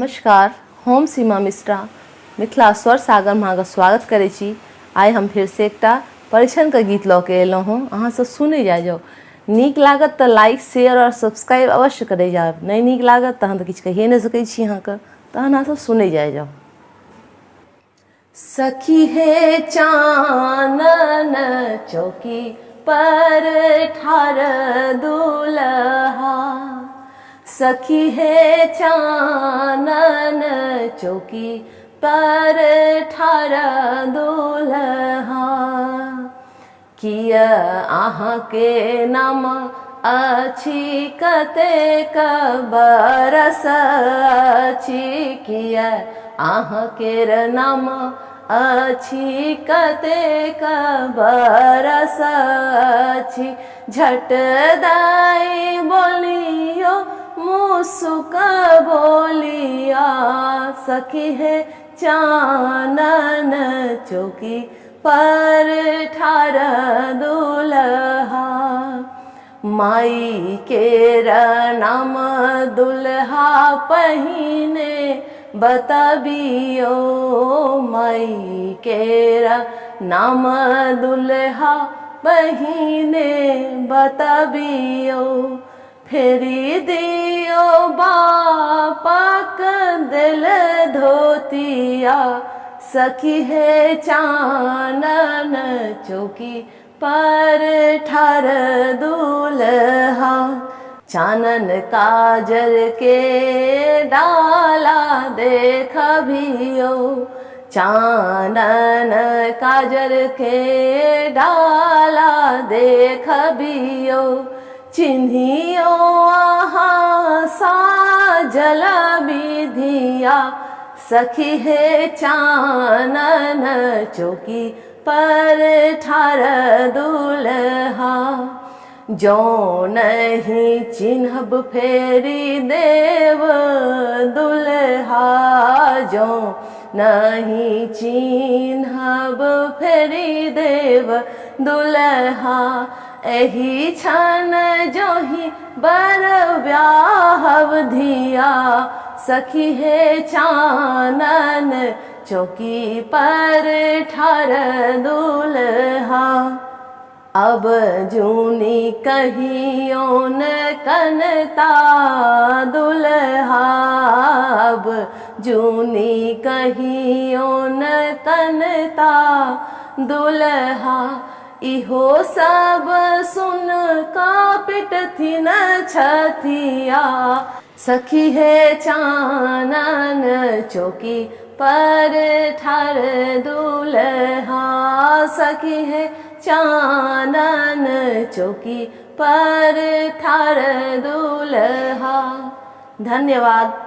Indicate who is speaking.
Speaker 1: नमस्कार, हम सीमा मिश्रा मिथिला स्वर सागर में अहाँके स्वागत करै छी। आइ हम फिर से एकटा परीक्षणके गीत लऽ के एलहुँ हँ। अहाँ सब सुनै जाओ, नीक लागत तऽ लाइक शेयर और सब्सक्राइब अवश्य करै जाओ, नहीं नीक लागत तहन तऽ किछु कहिए नहि सकै छी अहाँके। तहन अहाँ सब सुनै जाओ। सखी हे चानन चौकी पर ठार दुल्हा, सखी है चानन चौकी पर ठार दुल्हा, किया अहाँ के नाम अछि कतेक बरस अछि, किया अहाँ के नाम अछि कतेक बरस अछि, झट दाई बोलियो मुसुक बोलिया, सखी है चानन चौकी पर ठार दुल्हा, माई केरा नाम दुल्हा पहिने बतबियो, माई केरा नाम दुल्हा पहिने बतबियो, फेरी दियो बापक दिल धोतिया, सखी है चानन चौकी पर ठार दुल्हा, चानन काजर के डाला देखबियो, चानन काजर के डाला देखबियो, चिन्हियो आहाँ साजल विधिया, सखी है चानन चौकी पर ठार दुल्हा, जो नहीं चिन्हब फेरी देव दुल्हा, जो नहीं चिन्हब फेरी देव दुल्हा, एही छन जोही बर ब्याहव धिया, सखी है चानन चौकी पर ठार दुल्हा, अब जूनी कहियो न कनता दुल्हा, अब जूनी कहियो न कनता दुल्हा, इहो सब सुन का पिटथिन छतिया, सखी है चानन चौकी पर ठार दुल्हा, सखी है चानन चौकी पर ठार दुल्हा। धन्यवाद।